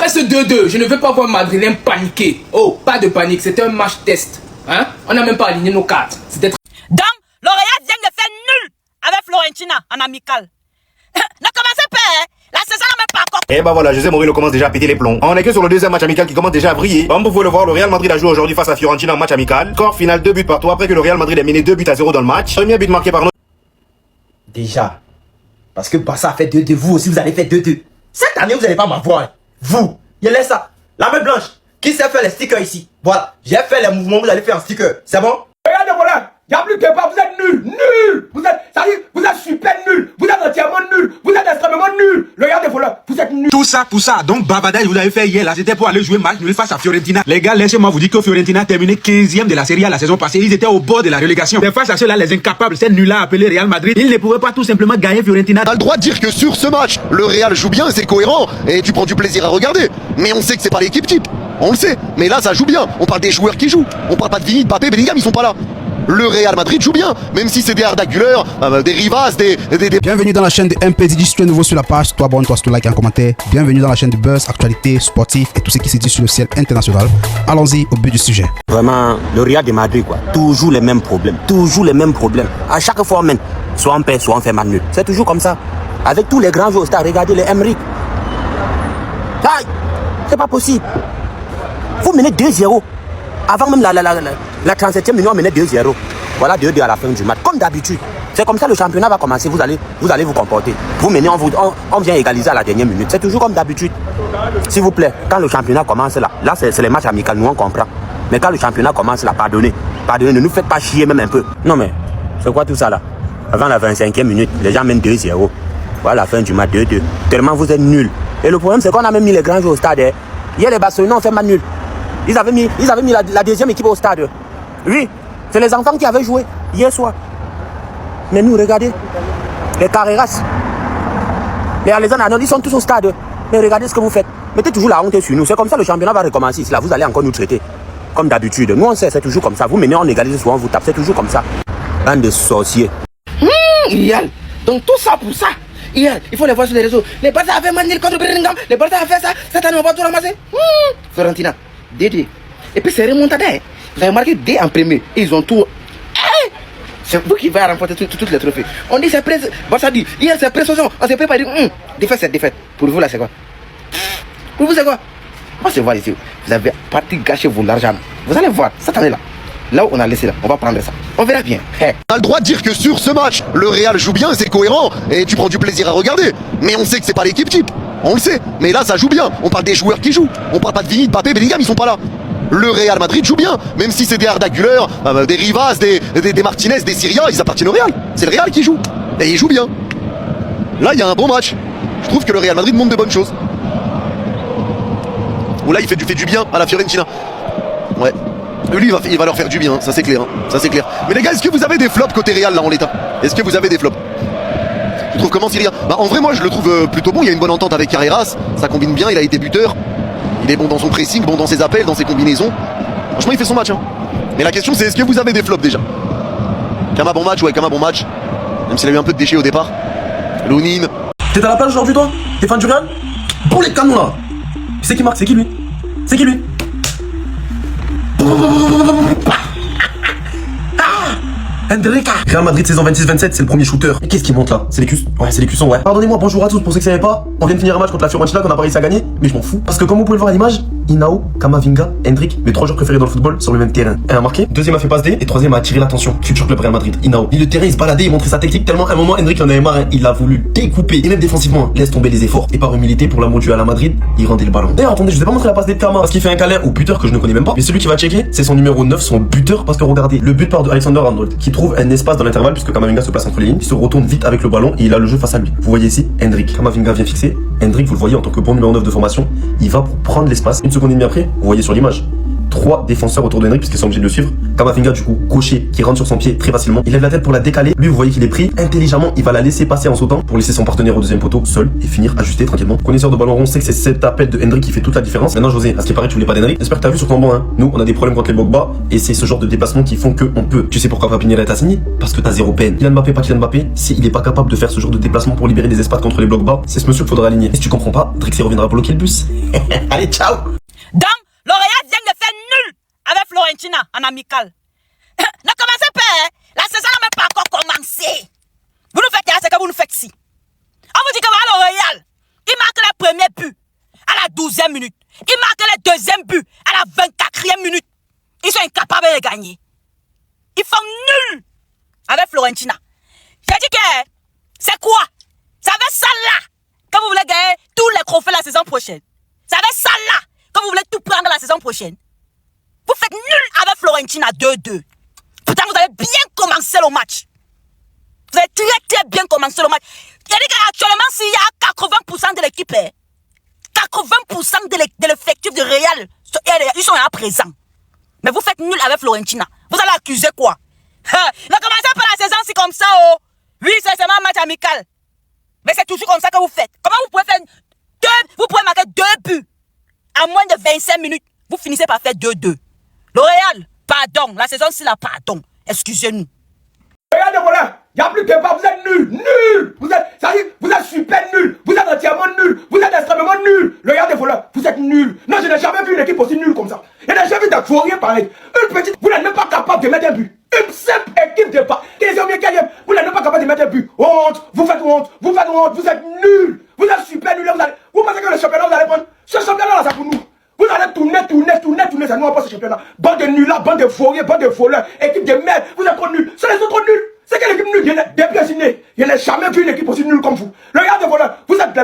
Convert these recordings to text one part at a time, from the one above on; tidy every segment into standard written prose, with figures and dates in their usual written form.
Après ce 2-2, je ne veux pas voir Madrilène paniquer. Oh, pas de panique, c'était un match test. Hein? On n'a même pas aligné nos cartes. C'était Donc, L'Oréal vient de faire nul avec Florentina en amical. Ne commencez pas, hein? La saison n'a même pas encore. Et bah voilà, José Mourinho commence déjà à péter les plombs. On est que sur le deuxième match amical qui commence déjà à briller. Comme vous pouvez le voir, le Real Madrid a joué aujourd'hui face à Fiorentina en match amical. Score final 2 buts partout après que le Real Madrid ait mené 2-0 dans le match. Premier but marqué par nous. Déjà, parce que Barça a fait 2-2, vous aussi vous allez faire 2-2. Cette année, vous n'allez pas m'avoir. Hein. Vous, il laisse ça. La main blanche. Qui sait faire les stickers ici? Voilà, j'ai fait les mouvements, vous allez faire un sticker. C'est bon? Regardez, voilà. Il n'y a plus que pas, vous êtes nuls. Nuls. Vous êtes super nuls. Vous êtes entièrement nuls. Vous êtes extrêmement nuls. Regardez, voilà. Vous êtes nuls. Tout ça pour ça. Donc, bavardage, vous avez fait hier, là, c'était pour aller jouer match nul face à Fiorentina. Les gars, laissez-moi vous dire que Fiorentina a terminé 15e de la Serie A la saison passée. Ils étaient au bord de la relégation. C'est face à ceux-là, les incapables, ces nuls-là appelés Real Madrid. Ils ne pouvaient pas tout simplement gagner Fiorentina. T'as le droit de dire que sur ce match, le Real joue bien et c'est cohérent. Et tu prends du plaisir à regarder. Mais on sait que c'est pas l'équipe type. On le sait. Mais là, ça joue bien. On parle des joueurs qui jouent. On parle pas de Vini, de Mbappé, Bellingham, ils sont pas là. Le Real Madrid joue bien, même si c'est des Arda Güler, des Rivas, des... Bienvenue dans la chaîne de MPDJ. Si tu es nouveau sur la page, toi abonne-toi, si tu likes et un commentaire. Bienvenue dans la chaîne de Buzz, actualité, sportif et tout ce qui se dit sur le ciel international. Allons-y au but du sujet. Vraiment, le Real de Madrid, quoi. Toujours les mêmes problèmes. Toujours les mêmes problèmes. À chaque fois même, soit on perd, soit on fait mal nul. C'est toujours comme ça. Avec tous les grands joueurs, regardez les Emmerich. Aïe, c'est pas possible. Vous menez 2-0. Avant même la 37e minute, on menait 2-0. Voilà 2-2 à la fin du match. Comme d'habitude. C'est comme ça le championnat va commencer. Vous allez vous comporter. Vous menez, on vient égaliser à la dernière minute. C'est toujours comme d'habitude. S'il vous plaît, quand le championnat commence là c'est les matchs amicaux, nous on comprend. Mais quand le championnat commence là, pardonnez, ne nous faites pas chier même un peu. Non mais, c'est quoi tout ça là? Avant la 25e minute, les gens mènent 2-0. Voilà la fin du match 2-2. Tellement vous êtes nuls. Et le problème c'est qu'on a même mis les grands joueurs au stade. Hier les Barcelonais ont fait mal nul. Ils avaient mis la deuxième équipe au stade. Oui, c'est les enfants qui avaient joué hier soir. Mais nous, regardez, les Carreras, les Alexandre Arnold, ils sont tous au stade. Mais regardez ce que vous faites. Mettez toujours la honte sur nous. C'est comme ça le championnat va recommencer ici. Là, vous allez encore nous traiter. Comme d'habitude. Nous, on sait, c'est toujours comme ça. Vous menez, on égalise, souvent on vous tape. C'est toujours comme ça. Bande de sorciers. Yann, donc tout ça pour ça. Yann, il faut les voir sur les réseaux. Les Barça avaient manié contre Bellingham. Les Barça avaient fait ça. Cette année, on va tout ramasser. Fiorentina. Dédé. Et puis c'est remontada. Vous avez marqué D en premier. Et ils ont tout. C'est vous qui va remporter toutes les trophées. On dit c'est presse. Barça dit, hier c'est précision. On s'est préparé. Défaite, c'est défaite. Pour vous là, c'est quoi? Pour vous, c'est quoi? Moi, je vois ici. Vous avez parti gâcher vos l'argent. Vous allez voir, cette année-là. Là où on a laissé là, on va prendre ça. On verra bien. T'as le droit de dire que sur ce match, le Real joue bien et c'est cohérent. Et tu prends du plaisir à regarder. Mais on sait que c'est pas l'équipe type. On le sait. Mais là, ça joue bien. On parle des joueurs qui jouent. On parle pas de Vini, de Mbappé, Bellingham, ils sont pas là. Le Real Madrid joue bien, même si c'est des Arda Güler, des Rivas, des Martinez, des Syria, ils appartiennent au Real. C'est le Real qui joue. Et il joue bien. Là, il y a un bon match. Je trouve que le Real Madrid montre de bonnes choses. Ou là, il fait du bien à la Fiorentina. Ouais. Lui, il va leur faire du bien, ça c'est clair. Ça c'est clair. Mais les gars, est-ce que vous avez des flops côté Real là en l'état? Est-ce que vous avez des flops? Tu trouves comment Syria? Bah en vrai, moi je le trouve plutôt bon. Il y a une bonne entente avec Carreras. Ça combine bien, il a été buteur. Il est bon dans son pressing, bon dans ses appels, dans ses combinaisons. Franchement, il fait son match. Hein. Mais la question, c'est est-ce que vous avez des flops déjà? Kama, bon match, ouais, Kama, bon match. Même s'il a eu un peu de déchets au départ. Lounine. T'es à la plage aujourd'hui, toi? T'es fan du Real? Bon, les canons là! C'est qui marque? C'est qui lui? C'est qui lui? Hendrika. Real Madrid saison 26-27, c'est le premier shooter. Et qu'est-ce qui monte là? C'est les cuissons. Ouais, c'est les cuissons, ouais. Pardonnez-moi, bonjour à tous, pour ceux qui savaient pas. On vient de finir un match contre la Fiorentina qu'on a pas réussi à gagner, mais je m'en fous. Parce que comme vous pouvez le voir à l'image, Inao, Kamavinga, Hendrik, mes 3 joueurs préférés dans le football sur le même terrain. Un a marqué, deuxième a fait passe D, et troisième a attiré l'attention. Futur club Real Madrid, Inao. Le terrain il se baladait, il montrait sa technique tellement à un moment Hendrik en avait marre, hein. Il a voulu découper. Et même défensivement, laisse tomber les efforts. Et par humilité pour l'amour du à la Madrid, il rendait le ballon. D'ailleurs, attendez, je vous ai pas montré la passe D de Kama parce qu'il fait un câlin au buteur que je ne connais même pas. Mais celui qui va checker, c'est son numéro 9, son buteur, parce que regardez, le but part de Alexander Arnold, qui trouve un espace dans l'intervalle puisque Kamavinga se place entre les lignes, il se retourne vite avec le ballon et il a le jeu face à lui. Vous voyez ici, Hendrik. Kamavinga vient fixer. Hendrik, vous le voyez en tant que bon numéro 9 de formation, il va pour prendre l'espace. Une seconde et demie après, vous voyez sur l'image, 3 défenseurs autour de Hendrik puisqu'ils sont obligés de le suivre. Kamavinga du coup, gaucher, qui rentre sur son pied très facilement. Il lève la tête pour la décaler. Lui, vous voyez qu'il est pris. Intelligemment, il va la laisser passer en sautant pour laisser son partenaire au deuxième poteau seul et finir ajusté tranquillement. Connaisseur de ballon rond sait que c'est cet appel de Hendrick qui fait toute la différence. Maintenant, José, à ce qui paraît, tu voulais pas d'Hendrick. J'espère que t'as vu sur ton banc, hein. Nous, on a des problèmes contre les blocs bas et c'est ce genre de déplacement qui font qu'on peut. Tu sais pourquoi Rapinier est assigné? Parce que t'as zéro peine. Kylian Mbappé, pas Kylian Mbappé, s'il est pas capable de faire ce genre de déplacement pour libérer des espaces contre les blocs bas, c'est ce monsieur qu'il faudra aligner. Et si tu comprends pas, Drixé reviendra bloquer le bus. Allez, ciao! Donc, L'Oréal vient de faire nul avec Fiorentina en amical. Ne commencez pas, hein? La saison n'a même pas encore commencé. Vous nous faites ce que vous nous faites ici. On vous dit que voilà L'Oréal, il marque le premier but à la 12e minute. Il marque le deuxième but à la 24e minute. Ils sont incapables de gagner. Ils font nul avec Fiorentina. J'ai dit que c'est quoi? C'est avec ça là que vous voulez gagner tous les trophées la saison prochaine. C'est avec ça là que vous voulez tout prendre la saison prochaine. Vous faites nul avec Fiorentina 2-2. Pourtant, vous avez bien commencé le match. Vous avez très bien commencé le match. Il dit qu'actuellement, s'il y a 80% de l'équipe, 80% de l'effectif de Real, ils sont là présents. Mais vous faites nul avec Fiorentina. Vous allez accuser quoi? Ne commencez pas la saison si comme ça, oh. Oui, c'est seulement un match amical. Mais c'est toujours comme ça que vous faites. Comment vous pouvez faire vous pouvez marquer 2 buts à moins de 25 minutes. Vous finissez par faire 2-2. L'Oréal, pardon. La saison, c'est la pardon. Excusez-nous. Regardez, voilà. Il n'y a plus de débat. Vous êtes nuls. Nuls. Vous êtes super nuls. Vous êtes entièrement nuls. Vous êtes extrêmement nuls. Regardez, voilà. Vous êtes nuls. Non, je n'ai jamais vu une équipe aussi nulle comme ça. Je n'ai jamais vu de fourrier pareil. Une petite. Vous n'êtes même pas capable de mettre un but. Une simple équipe de pas. Vous n'êtes même pas capable de mettre un but. Honte. Vous faites honte. Vous faites honte. Vous êtes nuls. Vous êtes super nuls. Vous pensez que le championnat, vous allez prendre. Ce championnat-là, c'est pour nous. Vous allez tourner, ça nous va pas ce championnat. Bande de nuls là, bande de fourriers, bande de voleurs, équipe de merde, vous êtes trop nuls. C'est les autres nuls. C'est quelle équipe nulle? Je n'ai jamais vu une équipe aussi nulle comme vous. Regardez, voilà, vous êtes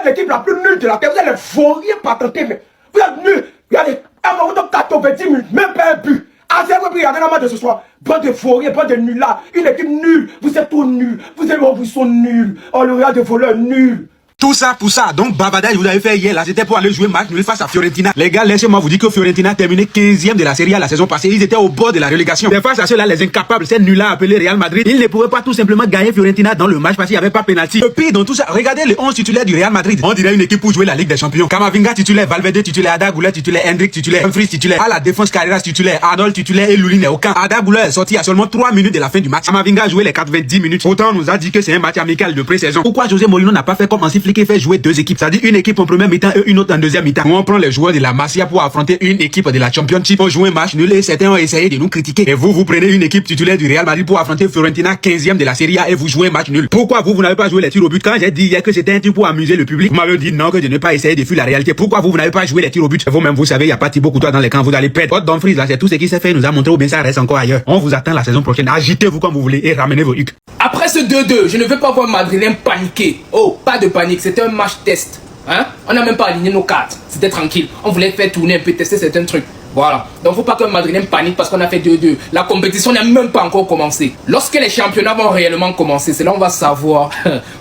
l'équipe la plus nulle de la terre. Vous êtes les fourriers patentés, mais vous êtes nuls. Regardez, vous êtes 90 minutes, même pas un but. Ah, c'est vous regardez la match de ce soir. Bande de fourriers, bande de nuls là, une équipe nulle. Vous êtes trop nuls. Vous sont nuls. Oh, le regard de voleurs nuls. Tout ça pour ça. Donc, bavardage, vous avez fait hier, là, c'était pour aller jouer match nul face à Fiorentina. Les gars, laissez-moi vous dire que Fiorentina a terminé 15e de la Serie A la saison passée. Ils étaient au bord de la relégation. Mais face à ceux-là, les incapables, ces nuls-là appelés Real Madrid, ils ne pouvaient pas tout simplement gagner Fiorentina dans le match parce qu'il n'y avait pas pénalty. Et puis, dans tout ça, regardez les 11 titulaires du Real Madrid. On dirait une équipe pour jouer la Ligue des Champions. Kamavinga titulaire, Valverde titulaire, Arda Güler titulaire, Hendrick titulaire, Humphries titulaire, à la défense Carreras titulaire, Arnold titulaire et Lulin est au camp. Arda Güler est sorti à seulement 3 minutes de la fin du match. Kamavinga a joué les 90 minutes. Autant on nous a dit que c'est un match amical de pré-saison. Pourquoi José Mourinho n'a pas fait comme Hansi Flick et fait jouer 2 équipes? C'est-à-dire une équipe en première mi-temps et une autre en deuxième mi-temps. On prend les joueurs de la Masia pour affronter une équipe de la Championship. On joue un match nul et certains ont essayé de nous critiquer. Et vous prenez une équipe titulaire du Real Madrid pour affronter Fiorentina 15e de la Serie A et vous jouez un match nul. Pourquoi vous n'avez pas joué les tirs au but? Quand j'ai dit hier que c'était un truc pour amuser le public, vous m'avez dit non, que je n'ai pas essayé de fuir la réalité. Pourquoi vous n'avez pas joué les tirs au but? Vous-même, vous savez, il n'y a pas Thibaut Courtois dans les camps, vous allez perdre. Votre Dumfries, là, c'est tout ce qui s'est fait, nous a montré ou bien ça reste encore ailleurs. On vous attend la saison prochaine. Agitez-vous comme vous voulez et ramenez vos hucs. Après ce 2-2, je ne veux pas voir Madrilène paniquer. Oh, pas de panique, c'était un match test. Hein? On n'a même pas aligné nos cartes. C'était tranquille. On voulait faire tourner un peu, tester certains trucs. Voilà. Donc faut pas que Madrilène panique parce qu'on a fait 2-2. La compétition n'a même pas encore commencé. Lorsque les championnats vont réellement commencer, c'est là on va savoir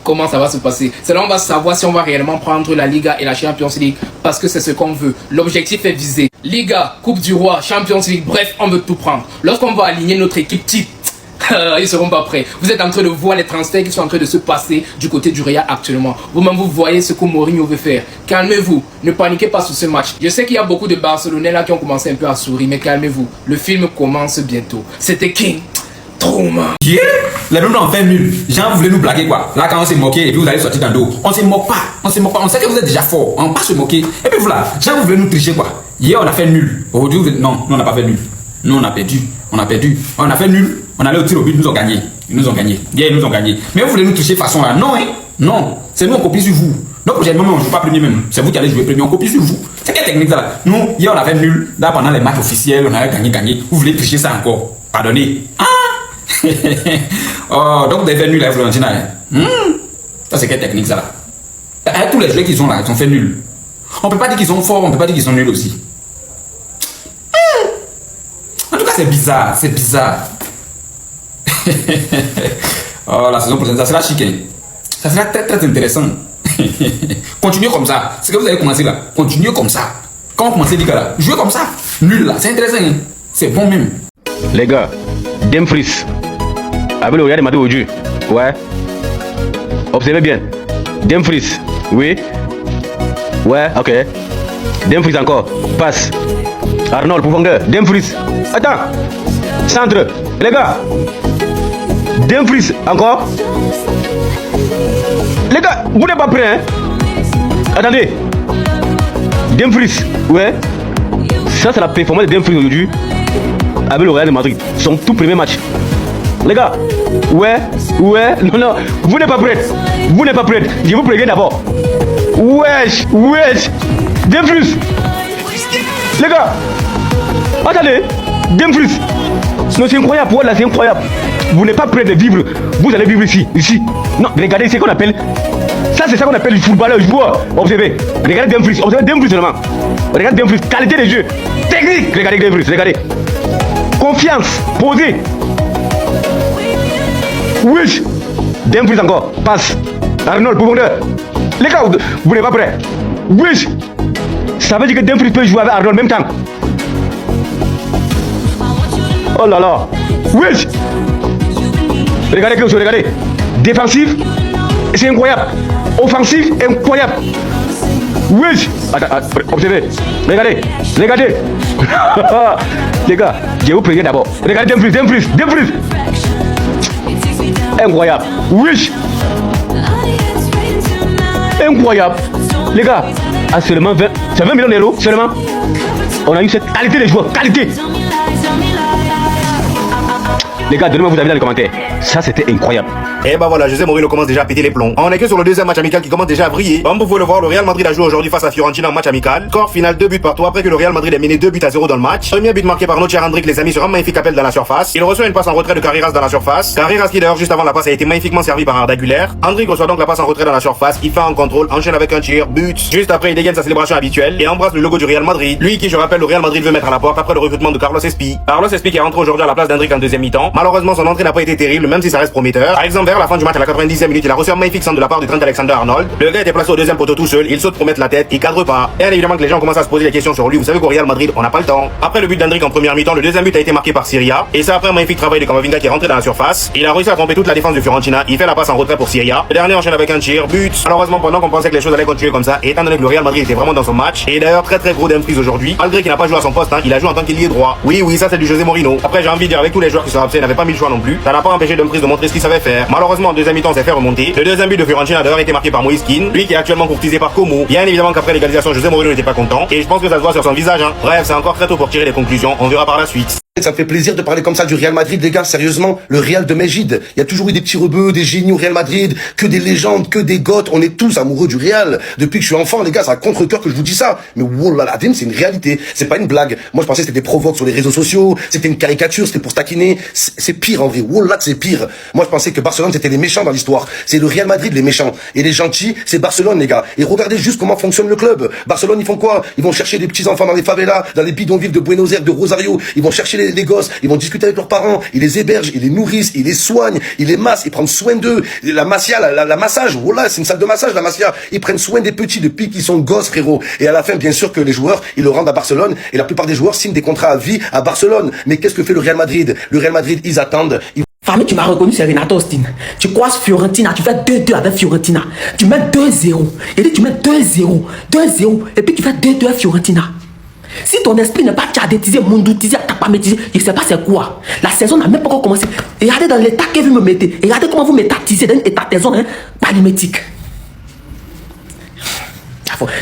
comment ça va se passer. C'est là on va savoir si on va réellement prendre la Liga et la Champions League parce que c'est ce qu'on veut. L'objectif est visé. Liga, Coupe du Roi, Champions League, bref, on veut tout prendre. Lorsqu'on va aligner notre équipe type, ils seront pas prêts. Vous êtes en train de voir les transferts qui sont en train de se passer du côté du Real actuellement. Vous-même vous voyez ce que Mourinho veut faire. Calmez-vous, ne paniquez pas sur ce match. Je sais qu'il y a beaucoup de Barcelonais là qui ont commencé un peu à sourire, mais calmez-vous. Le film commence bientôt. C'était King Trauma. Yeah. Les mêmes ont fait nul. Jean voulait nous blaguer quoi. Là quand on s'est moqué et puis vous allez sortir dans le dos. On se moque pas. On se moque pas. On sait que vous êtes déjà fort. On va pas se moquer. Et puis voilà. Jean voulait nous tricher quoi. Hier on a fait nul. Aujourd'hui non, on n'a pas fait nul. Nous on a perdu. On a perdu. On a fait nul. On allait au tir au but, ils nous ont gagné. Ils nous ont gagné. Hier, ils nous ont gagné. Mais vous voulez nous toucher de façon là? Non, hein? Non. C'est nous, on copie sur vous. Donc, prochainement, on ne joue pas premier même. C'est vous qui allez jouer premier. On copie sur vous. C'est quelle technique ça là? Nous, hier, on avait nul. Là, pendant les matchs officiels, on avait gagné. Vous voulez tricher ça encore? Pardonnez. Ah! Oh, donc vous avez fait nul à Fiorentina. Hein? Ça, c'est quelle technique ça là? Avec tous les joueurs qui sont là, ils ont fait nul. On ne peut pas dire qu'ils sont forts, on ne peut pas dire qu'ils sont nuls aussi. En tout cas, c'est bizarre. C'est bizarre. Oh, la saison prochaine, ça sera chic. Ça sera très très intéressant. Continuez comme ça. C'est que vous avez commencé là. Continuez comme ça. Quand vous commencez Liga là, jouez comme ça. Nul là, c'est intéressant. C'est bon même. Les gars, Dumfries. Avec le Real de Madrid aujourd'hui. Ouais. Observez bien. Dumfries. Oui. Ouais, ok. Dumfries encore. Passe. Arnold, profondeur. Dumfries. Attends. Centre. Les gars. Dumfries encore. Les gars, vous n'êtes pas prêts, hein? Attendez. Dumfries. Ouais. Ça, c'est la performance de Dumfries aujourd'hui. Avec le Real de Madrid. Son tout premier match. Les gars. Ouais. Ouais. Non. Vous n'êtes pas prêts. Vous n'êtes pas prêts. Je vous préviens d'abord. Wesh. Dumfries. Les gars. Attendez. Dumfries. Non, c'est incroyable. Voilà, c'est incroyable. Vous n'êtes pas prêts de vivre. Vous allez vivre ici. Non, regardez ce qu'on appelle. Ça, c'est ça qu'on appelle le footballeur, joueur. Observez. Regardez Dumfries. Observez Dumfries seulement. Regardez Dumfries. Qualité de jeu. Technique. Regardez Dumfries. Regardez. Confiance. Posé. Oui. Dumfries encore. Passe. Arnold, profondeur. Les gars, vous n'êtes pas prêts. Oui. Ça veut dire que Dumfries peut jouer avec Arnold en même temps. Oh là là. Oui. Regardez quelque chose, regardez. Défensif, c'est incroyable. Offensif, incroyable. Oui. Attends, observez. Regardez. Les gars, je vous préviens d'abord. Regardez Dumfries. Incroyable. Oui. Incroyable. Les gars, à seulement 20 millions d'euros seulement. On a eu cette qualité de joueur. Qualité. Les gars, donnez-moi vos avis dans les commentaires. Ça, c'était incroyable. Et bah voilà, José Mourinho commence déjà à péter les plombs. On est que sur le deuxième match amical qui commence déjà à briller. Comme vous pouvez le voir, le Real Madrid a joué aujourd'hui face à Fiorentina en match amical. Score final 2 buts partout après que le Real Madrid ait mené 2-0 dans le match. Premier but marqué par notre cher Endrick, les amis, sur un magnifique appel dans la surface. Il reçoit une passe en retrait de Carreras dans la surface. Carreras qui d'ailleurs juste avant la passe a été magnifiquement servi par Arda Güler. Endrick reçoit donc la passe en retrait dans la surface. Il fait un contrôle, enchaîne avec un tir, but. Juste après, il dégaine sa célébration habituelle et embrasse le logo du Real Madrid. Lui qui, je rappelle, le Real Madrid veut mettre à la porte après le recrutement de Carlos Espi. Carlos Espi qui est rentré aujourd'hui à la place d'Endrick en deuxième mi-temps. Malheureusement, son entrée n'a pas été terrible, même si ça reste prometteur. Par exemple, vers la fin du match à la 90e minute, il a reçu un magnifique centre de la part de Trent Alexander-Arnold. Le gars était placé au deuxième poteau tout seul, il saute pour mettre la tête, il cadre pas. Et évidemment que les gens commencent à se poser des questions sur lui. Vous savez qu'au Real Madrid, on n'a pas le temps. Après le but d'Endrick en première mi-temps, le deuxième but a été marqué par Syria. Et c'est après un magnifique travail de Camavinga qui est rentré dans la surface. Il a réussi à tromper toute la défense de Fiorentina. Il fait la passe en retrait pour Syria. Le dernier enchaîne avec un tir, but. Malheureusement, pendant qu'on pensait que les choses allaient continuer comme ça, et étant donné que le Real Madrid était vraiment dans son match, et d'ailleurs très gros Dumfries aujourd'hui, malgré qu'il n'a pas joué à son poste, il a joué en tant qu'ailier droit. Oui, ça c'est du José Mourinho. Après, j'ai envie de dire avec tous les joueurs qui sont absents, n'avaient pas mis le choix non plus. Ça n'a pas empêché Dumfries de montrer ce qu'il savait faire. Malheureusement, en deuxième mi-temps, s'est fait remonter. Le deuxième but de Fiorentina a d'ailleurs été marqué par Moïse Kean, lui qui est actuellement courtisé par Como. Bien évidemment qu'après l'égalisation, José Mourinho n'était pas content, et je pense que ça se voit sur son visage. Bref, c'est encore très tôt pour tirer des conclusions. On verra par la suite. Ça me fait plaisir de parler comme ça du Real Madrid, les gars, sérieusement, le Real de Mejid. Il y a toujours eu des petits rebeux, des génies au Real Madrid, que des légendes, que des goths, on est tous amoureux du Real. Depuis que je suis enfant, les gars, c'est à contre-cœur que je vous dis ça. Mais wallah, c'est une réalité, c'est pas une blague. Moi, je pensais que c'était des provoques sur les réseaux sociaux, c'était une caricature, c'était pour se taquiner. C'est pire en vrai, wallah, c'est pire. Moi, je pensais que Barcelone, c'était les méchants dans l'histoire. C'est le Real Madrid, les méchants. Et les gentils, c'est Barcelone, les gars. Et regardez juste comment fonctionne le club. Barcelone, ils font quoi? Ils vont chercher des petits enfants dans les favelas, dans les bidonvilles de Buenos Aires, de Rosario. Ils vont chercher les gosses, ils vont discuter avec leurs parents, ils les hébergent, ils les nourrissent, ils les soignent, ils les massent, ils prennent soin d'eux. La massia, la massage, voilà, c'est une salle de massage, la massia. Ils prennent soin des petits depuis qu'ils sont gosses, frérot. Et à la fin, bien sûr que les joueurs, ils le rendent à Barcelone. Et la plupart des joueurs signent des contrats à vie à Barcelone. Mais qu'est-ce que fait le Real Madrid? Le Real Madrid, ils attendent. Famille, tu m'as reconnu, c'est Renato Austin. Tu croises Fiorentina, tu fais 2-2 avec Fiorentina. Tu mets 2-0. Et puis tu mets 2-0. 2-0. Et puis tu fais 2-2 avec Fiorentina. Si ton esprit n'est pas tchadétisé, mondoutisé, tapamétisé, je ne sais pas c'est quoi. La saison n'a même pas encore commencé. Regardez dans l'état que vous me mettez. Regardez comment vous m'étatisez dans un état de saison palimétique.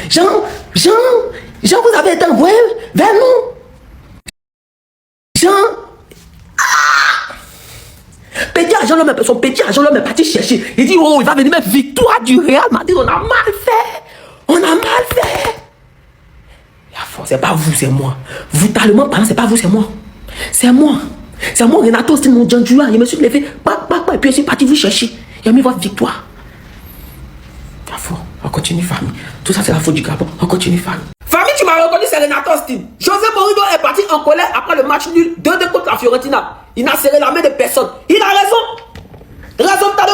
Jean, vous avez été envoyé vers nous. Jean. Petit agent, son petit agent, l'homme est parti chercher. Il dit, oh, il va venir mettre victoire du Real Madrid. On a mal fait. C'est pas vous, c'est moi. Vous, talement parlant, c'est pas vous, c'est moi. C'est moi, Renato, c'est mon Djanjula. Je me suis levé, et puis je suis parti vous chercher. Il a mis votre victoire. On continue, famille. Tout ça, c'est la faute du Gabon. On continue, famille. Famille, tu m'as reconnu, c'est Renato Austin. José Mourinho est parti en colère après le match nul 2-2 contre la Fiorentina. Il n'a serré la main de personne. Il a raison. Raisonnement,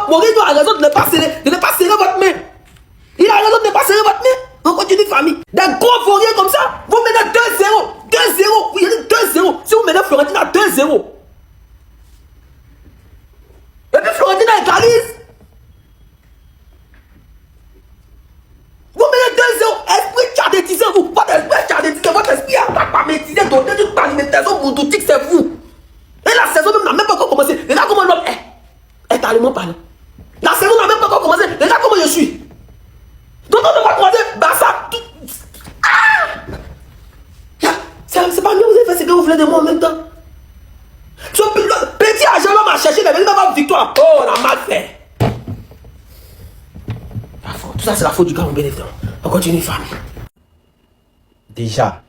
Mourinho a raison de ne pas serrer votre main. Il a raison de ne pas serrer votre main. On continue famille. Des gros fourriers comme ça, vous menez 2-0. 2-0. Vous menez 2-0. Si vous menez Fiorentina 2-0. Et puis Fiorentina égalise. Vous menez 2-0. Esprit tchadétisé, vous. Votre esprit tchadétisé, votre esprit attaque-mamétisé, donné toute alimentation boudoutique, c'est vous. Et la saison même n'a même pas encore commencé. Regarde comment l'homme est. Étalement parlant. La saison n'a même pas encore commencé. Regarde comment je suis. Donc on ne va pas croiser Barça. C'est pas mieux, vous avez fait ce que vous voulez de moi en même temps. Ce petit agent m'a cherché, il avait pas victoire. Oh, on a mal fait. Tout ça, c'est la faute du gars, mon bénéfice. On continue, famille. Déjà,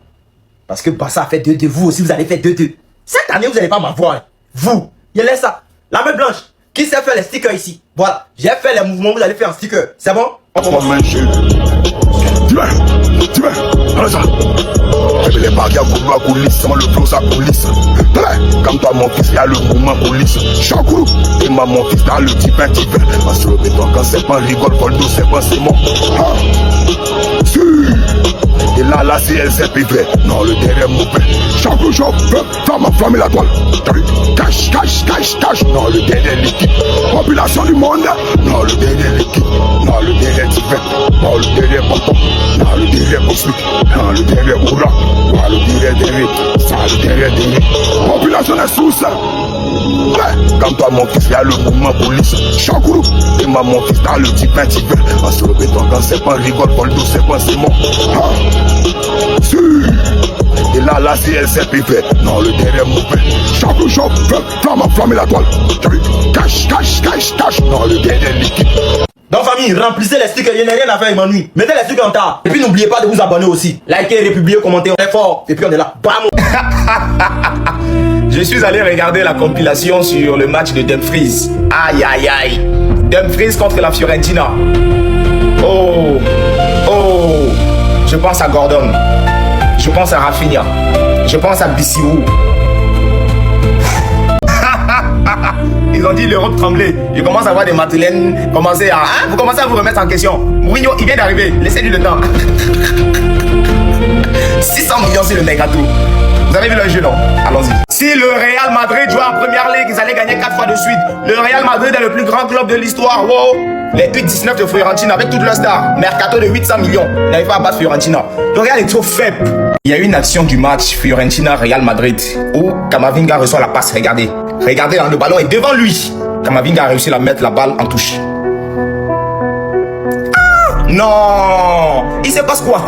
parce que Barça a fait 2-2, vous aussi vous allez faire 2-2. Cette année, vous n'allez pas m'avoir. Vous, il laisse ça. La main blanche, qui sait faire les stickers ici? Voilà, j'ai fait les mouvements, vous allez faire un sticker. C'est bon? Tu veux, allez ça. Les bagarres couloir coulisses, le flow ça coulisse. Comme toi mon fils, y'a le mouvement coulisse. Chaque groupe, et mon fils dans le type intimé. Parce que le béton quand c'est pas rigole, Voldo c'est pas c'est mon. Si. Et là c'est LCPV, non le derrière mauvais. Chaque jour, flamme la toile. Cache, non le derrière l'équipe. Population du monde, non le derrière l'équipe. Non le derrière Tibet, non le derrière Papa. Non le derrière Boswick, non le derrière Oura. Non le derrière, ça le derrière. Population est sous ça. Comme toi mon fils, y'a le mouvement police. Chaque groupe, et mon fils dans le type intimé. Parce que le béton quand c'est pas rigole, Voldo c'est pas c'est mon. Si. Et là c'est LCPV, non le derrière mauvais. Chaque jour, flamme la toile. Cache, non le derrière l'équipe. Donc famille, remplissez les stickers, il n'y a rien à faire Emmanuel. Mettez les stickers en tas. Et puis n'oubliez pas de vous abonner aussi. Likez, republiez, commentez, on est fort. Et puis on est là. Bam. Je suis allé regarder la compilation sur le match de Dumfries. Aïe aïe aïe. Dumfries contre la Fiorentina. Oh. Je pense à Gordon. Je pense à Rafinha. Je pense à Bissirou. Ils ont dit l'Europe tremblait. Je commence à voir des Madeleines commencer à... Vous commencez à vous remettre en question. Mourinho, il vient d'arriver. Laissez-lui le temps. 600 millions sur le Mercato. Vous avez vu le jeu, non? Allons-y. Si le Real Madrid jouait en première ligue, ils allaient gagner 4 fois de suite. Le Real Madrid est le plus grand club de l'histoire. Wow. Les U19 de Fiorentina avec toute leur star. Mercato de 800 millions. Ils n'arrivent pas à battre Fiorentina. Le Real est trop faible. Il y a eu une action du match Fiorentina-Real Madrid où Camavinga reçoit la passe. Regardez. Regardez, le ballon est devant lui. Camavinga a réussi à mettre la balle en touche. Non, il se passe quoi?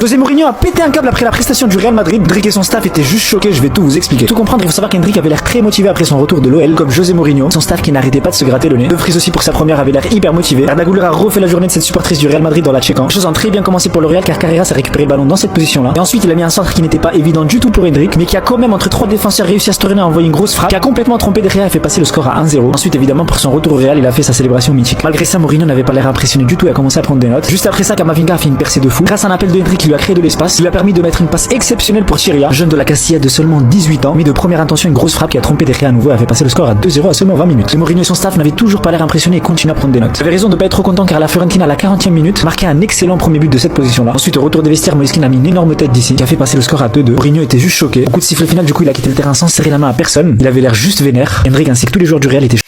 José Mourinho a pété un câble après la prestation du Real Madrid. Hendrik et son staff étaient juste choqués, je vais tout vous expliquer. Tout comprendre, il faut savoir qu'Hendrik avait l'air très motivé après son retour de l'OL, comme José Mourinho, son staff qui n'arrêtait pas de se gratter le nez. Dumfries aussi pour sa première avait l'air hyper motivé. Arda Güler a refait la journée de cette supportrice du Real Madrid dans la check-in. Chose ont très bien commencé pour le Real car Carreras a récupéré le ballon dans cette position là. Et ensuite il a mis un centre qui n'était pas évident du tout pour Hendrik, mais qui a quand même entre 3 défenseurs réussi à se tourner à envoyer une grosse frappe, qui a complètement trompé derrière et fait passer le score à 1-0. Ensuite évidemment pour son retour au Real, il a fait sa célébration mythique. Malgré ça, Mourinho n'avait pas l'air impressionné du tout et a commencé à prendre des notes. Juste après ça, Camavinga a fait une percée de fou. Grâce à un appel de Hendrik qui lui a créé de l'espace, il lui a permis de mettre une passe exceptionnelle pour Chiria, jeune de la Castilla de seulement 18 ans, mais de première intention une grosse frappe qui a trompé derrière à nouveau et a fait passer le score à 2-0 à seulement 20 minutes. Et Mourinho et son staff n'avaient toujours pas l'air impressionnés et continuent à prendre des notes. J'avais raison de pas être trop content car la Fiorentina à la 40e minute marquait un excellent premier but de cette position là. Ensuite au retour des vestiaires, Moïskine a mis une énorme tête d'ici qui a fait passer le score à 2-2. Mourinho était juste choqué. Au coup de sifflet final du coup il a quitté le terrain sans serrer la main à personne. Il avait l'air juste vénère. Hendrik ainsi que tous les joueurs du Real étaient